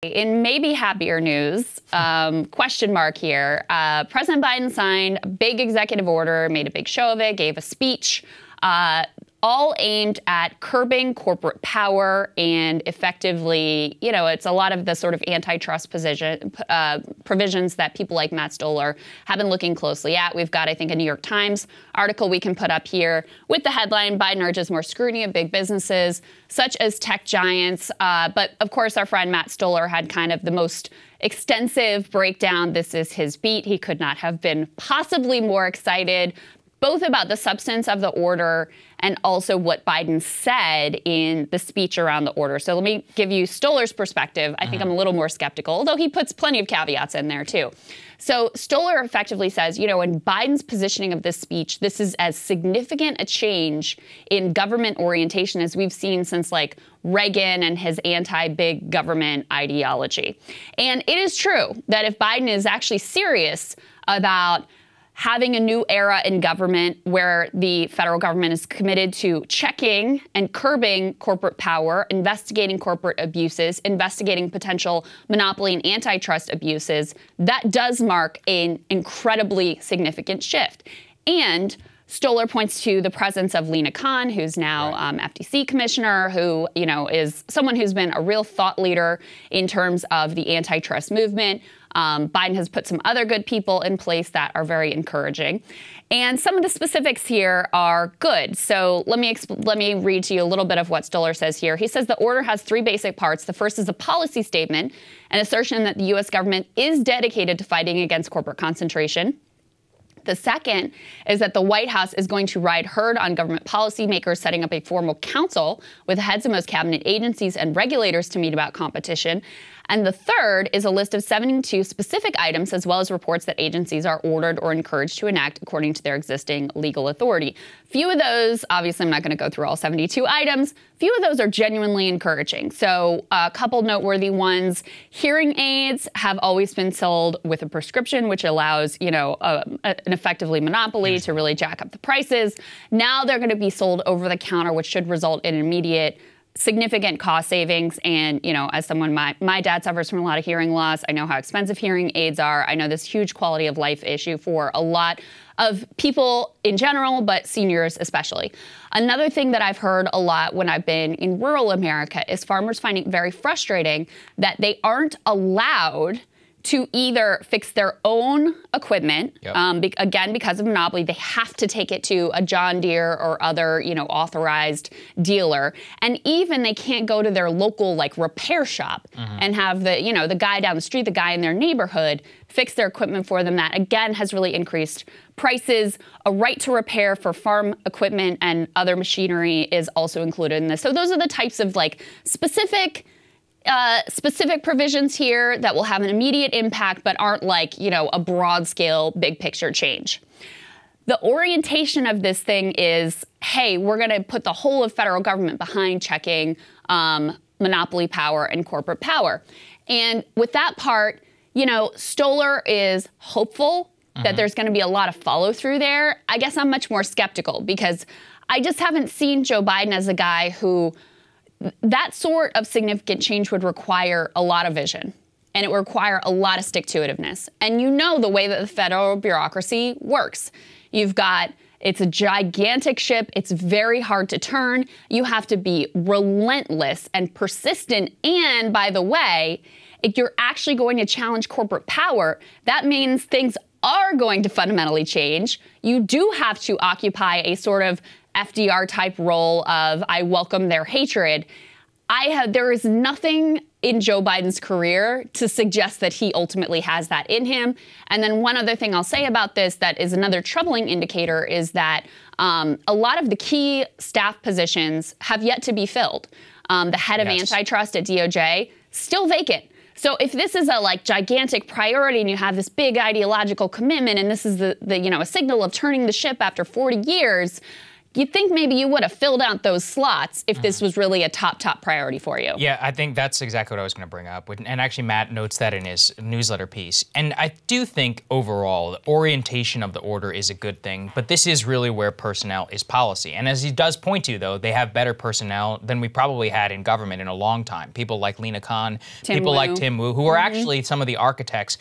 In maybe happier news, question mark here, President Biden signed a big executive order, made a big show of it, gave a speech, all aimed at curbing corporate power and effectively, you know, it's a lot of the sort of antitrust provisions that people like Matt Stoller have been looking closely at. We've got, I think, a New York Times article we can put up here with the headline, Biden urges more scrutiny of big businesses, such as tech giants. But of course, our friend Matt Stoller had kind of the most extensive breakdown. This is his beat. He could not have been possibly more excited, both about the substance of the order and also what Biden said in the speech around the order. So let me give you Stoller's perspective. I think I'm a little more skeptical, although he puts plenty of caveats in there too. So Stoller effectively says, you know, in Biden's positioning of this speech, this is as significant a change in government orientation as we've seen since like Reagan and his anti-big government ideology. And it is true that if Biden is actually serious about having a new era in government where the federal government is committed to checking and curbing corporate power, investigating corporate abuses, investigating potential monopoly and antitrust abuses, that does mark an incredibly significant shift. And Stoller points to the presence of Lina Khan, who's now FTC commissioner, who, you know, is someone who's been a real thought leader in terms of the antitrust movement. Biden has put some other good people in place that are very encouraging. And some of the specifics here are good. So let me read to you a little bit of what Stoller says here. He says the order has three basic parts. The first is a policy statement, an assertion that the U.S. government is dedicated to fighting against corporate concentration. The second is that the White House is going to ride herd on government policymakers, setting up a formal council with the heads of most cabinet agencies and regulators to meet about competition. And the third is a list of 72 specific items, as well as reports that agencies are ordered or encouraged to enact according to their existing legal authority. Few of those, obviously I'm not going to go through all 72 items, few of those are genuinely encouraging. So a couple noteworthy ones, hearing aids have always been sold with a prescription, which allows, you know, an effectively monopoly to really jack up the prices. Now they're going to be sold over the counter, which should result in immediate significant cost savings. And, you know, as someone, my dad suffers from a lot of hearing loss. I know how expensive hearing aids are. I know this huge quality of life issue for a lot of people in general, but seniors especially. Another thing that I've heard a lot when I've been in rural America is farmers finding it very frustrating that they aren't allowed to either fix their own equipment, again, because of monopoly, they have to take it to a John Deere or other, you know, authorized dealer. And even they can't go to their local, like, repair shop and have the, you know, the guy down the street, the guy in their neighborhood fix their equipment for them. That, again, has really increased prices. A right to repair for farm equipment and other machinery is also included in this. So those are the types of, like, specific provisions here that will have an immediate impact, but aren't like, you know, a broad scale, big picture change. The orientation of this thing is, hey, we're going to put the whole of federal government behind checking monopoly power and corporate power. And with that part, you know, Stoller is hopeful that there's going to be a lot of follow through there. I guess I'm much more skeptical because I just haven't seen Joe Biden as a guy who that sort of significant change would require a lot of vision, and it would require a lot of stick-to-itiveness. And you know the way that the federal bureaucracy works. You've got, it's a gigantic ship. It's very hard to turn. You have to be relentless and persistent. And by the way, if you're actually going to challenge corporate power, that means things are going to fundamentally change. You do have to occupy a sort of FDR-type role of, I welcome their hatred. There is nothing in Joe Biden's career to suggest that he ultimately has that in him. And then one other thing I'll say about this that is another troubling indicator is that a lot of the key staff positions have yet to be filled. The head of antitrust at DOJ, still vacant. So if this is a like gigantic priority and you have this big ideological commitment and this is the you know, a signal of turning the ship after 40 years, you'd think maybe you would have filled out those slots if this was really a top priority for you. Yeah, I think that's exactly what I was going to bring up. And actually, Matt notes that in his newsletter piece. And I do think overall, the orientation of the order is a good thing, but this is really where personnel is policy. And as he does point to, though, they have better personnel than we probably had in government in a long time. People like Lina Khan, people like Tim Wu, who are actually some of the architects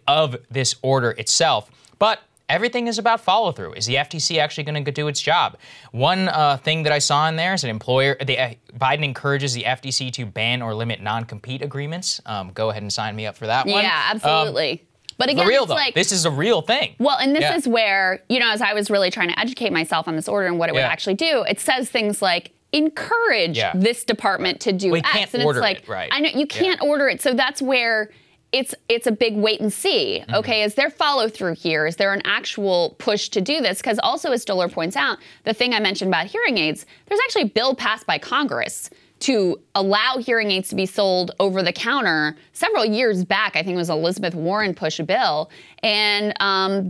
of this order itself. But everything is about follow through. Is the FTC actually going to do its job? One thing that I saw in there is Biden encourages the FTC to ban or limit non-compete agreements. Go ahead and sign me up for that one. Yeah, absolutely. But again, it's like, this is a real thing. Well, and this is where, as I was really trying to educate myself on this order and what it would actually do, it says things like, encourage this department to do X. Can't order it, right. I know you can't order it. So that's where it's a big wait and see. Okay, is there follow through here? Is there an actual push to do this? Because also, as Stoller points out, the thing I mentioned about hearing aids, there's actually a bill passed by Congress to allow hearing aids to be sold over the counter several years back. I think it was Elizabeth Warren pushed a bill, and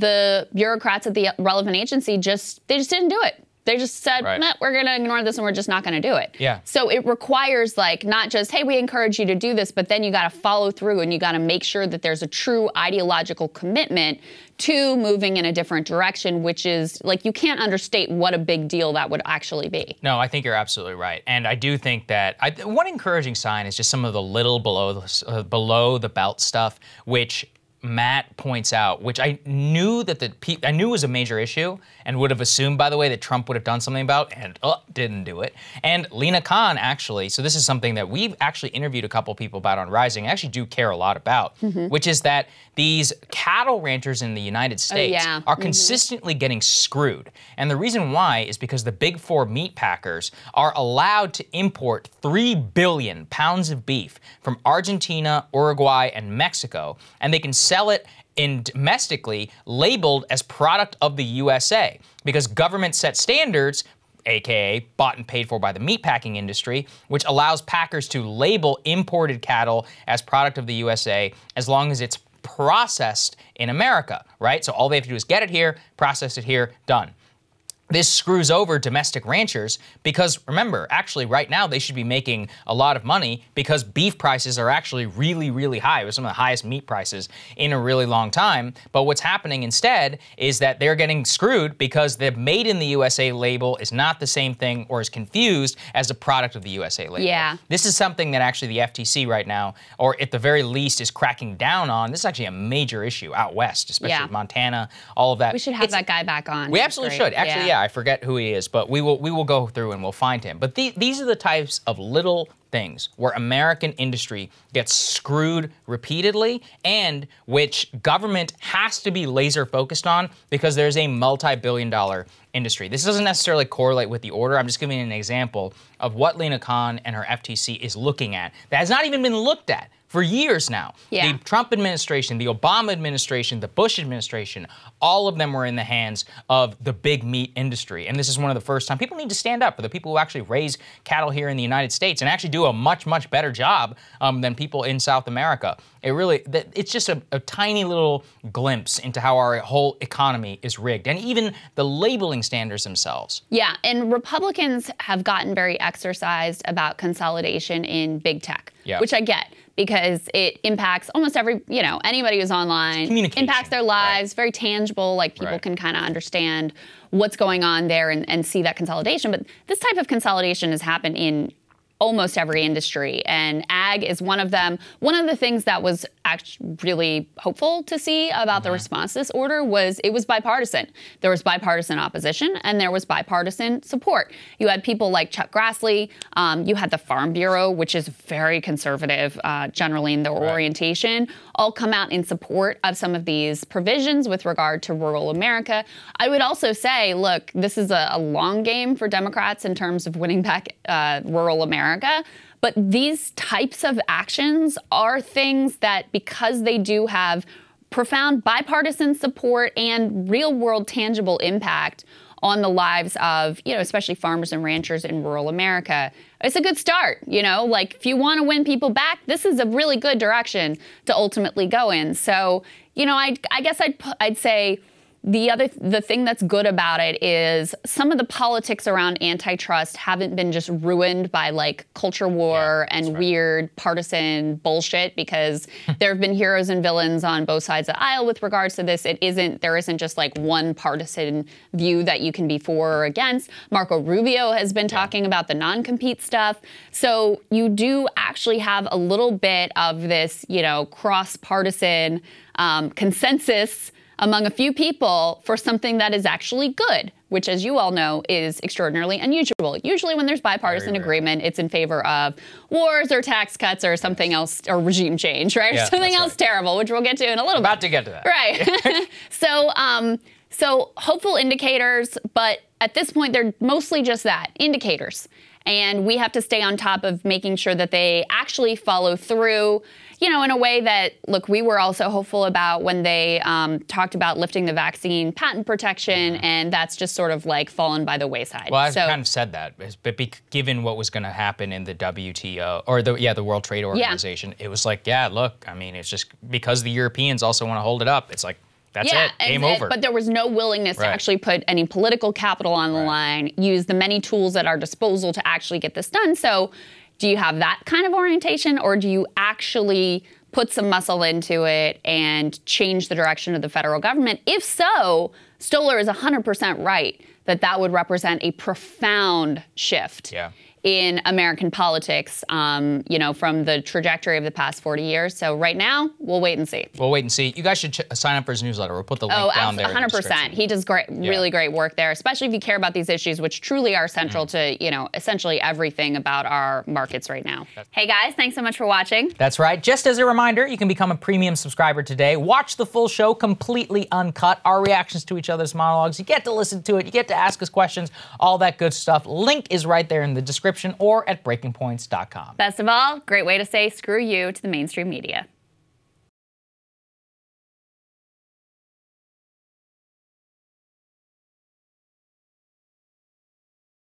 the bureaucrats at the relevant agency just didn't do it. They just said, nah, we're going to ignore this and we're just not going to do it. Yeah. So it requires not just, hey, we encourage you to do this, but then you got to follow through and you got to make sure that there's a true ideological commitment to moving in a different direction, which is you can't understate what a big deal that would actually be. No, I think you're absolutely right. And I do think that one encouraging sign is just some of the little below the belt stuff, which Matt points out, which I knew was a major issue and would have assumed, by the way, that Trump would have done something about, and didn't do it. And Lina Khan, actually, so this is something that we've actually interviewed a couple people about on Rising, and actually do care a lot about, which is that these cattle ranchers in the United States are consistently getting screwed. And the reason why is because the big four meat packers are allowed to import 3 billion pounds of beef from Argentina, Uruguay, and Mexico, and they can sell it domestically labeled as product of the USA because government set standards, aka bought and paid for by the meatpacking industry, which allows packers to label imported cattle as product of the USA as long as it's processed in America, right? So all they have to do is get it here, process it here, done. This screws over domestic ranchers because, remember, actually right now they should be making a lot of money because beef prices are actually really, really high. It was some of the highest meat prices in a really long time. But what's happening instead is that they're getting screwed because the Made in the USA label is not the same thing or is confused as a product of the USA label. Yeah. This is something that actually the FTC right now, or at the very least, is cracking down on. This is actually a major issue out west, especially Montana, all of that. We should have that guy back on. We absolutely should. Actually, I forget who he is, but we will go through and we'll find him. But these are the types of little things where American industry gets screwed repeatedly and which government has to be laser focused on because there's a multi-billion-dollar industry. This doesn't necessarily correlate with the order. I'm just giving you an example of what Lina Khan and her FTC is looking at that has not even been looked at for years now. Yeah. The Trump administration, the Obama administration, the Bush administration, all of them were in the hands of the big meat industry. And this is one of the first time people need to stand up for the people who actually raise cattle here in the United States and actually do a much, much better job than people in South America. It's just a tiny little glimpse into how our whole economy is rigged, and even the labeling standards themselves. Yeah, and Republicans have gotten very exercised about consolidation in big tech, which I get because it impacts almost anybody who's online, impacts their lives, very tangible, people can kind of understand what's going on there and see that consolidation. But this type of consolidation has happened in almost every industry, and ag is one of them. One of the things that was actually really hopeful to see about the response to this order was it was bipartisan. There was bipartisan opposition and there was bipartisan support. You had people like Chuck Grassley. You had the Farm Bureau, which is very conservative generally in their orientation, all come out in support of some of these provisions with regard to rural America. I would also say, look, this is a long game for Democrats in terms of winning back rural America. But these types of actions are things that, because they do have profound bipartisan support and real-world tangible impact on the lives of, especially farmers and ranchers in rural America, it's a good start. If you want to win people back, this is a really good direction to ultimately go in. So, I guess I'd say the thing that's good about it is some of the politics around antitrust haven't been just ruined by like culture war and weird partisan bullshit, because there have been heroes and villains on both sides of the aisle with regards to this. There isn't just like one partisan view that you can be for or against. Marco Rubio has been talking about the non-compete stuff. So you do actually have a little bit of this, you know, cross-partisan consensus among a few people for something that is actually good, which, as you all know, is extraordinarily unusual. Usually when there's bipartisan agreement, it's in favor of wars or tax cuts or something else, or regime change, right? Or something else terrible, which we'll get to in a little bit. About to get to that. Right. So hopeful indicators, but at this point, they're mostly just that, indicators. And we have to stay on top of making sure that they actually follow through, you know, in a way that, look, we were also hopeful about when they talked about lifting the vaccine patent protection, and that's just sort of like fallen by the wayside. Well, I've kind of said that, but given what was going to happen in the WTO, or the World Trade Organization, it was like, look, I mean, it's just because the Europeans also want to hold it up. It's like, that's it, game over. But there was no willingness to actually put any political capital on the line, use the many tools at our disposal to actually get this done. So do you have that kind of orientation, or do you actually put some muscle into it and change the direction of the federal government? If so, Stoller is 100% right that that would represent a profound shift in American politics, you know, from the trajectory of the past 40 years. So right now, we'll wait and see. We'll wait and see. You guys should sign up for his newsletter. We'll put the link down there. 100%. He does really great work there, especially if you care about these issues, which truly are central to, you know, essentially everything about our markets right now. Hey guys, thanks so much for watching. That's right. Just as a reminder, you can become a premium subscriber today. Watch the full show completely uncut, our reactions to each other's monologues. You get to listen to it. You get to ask us questions, all that good stuff. Link is right there in the description or at breakingpoints.com. Best of all, great way to say screw you to the mainstream media.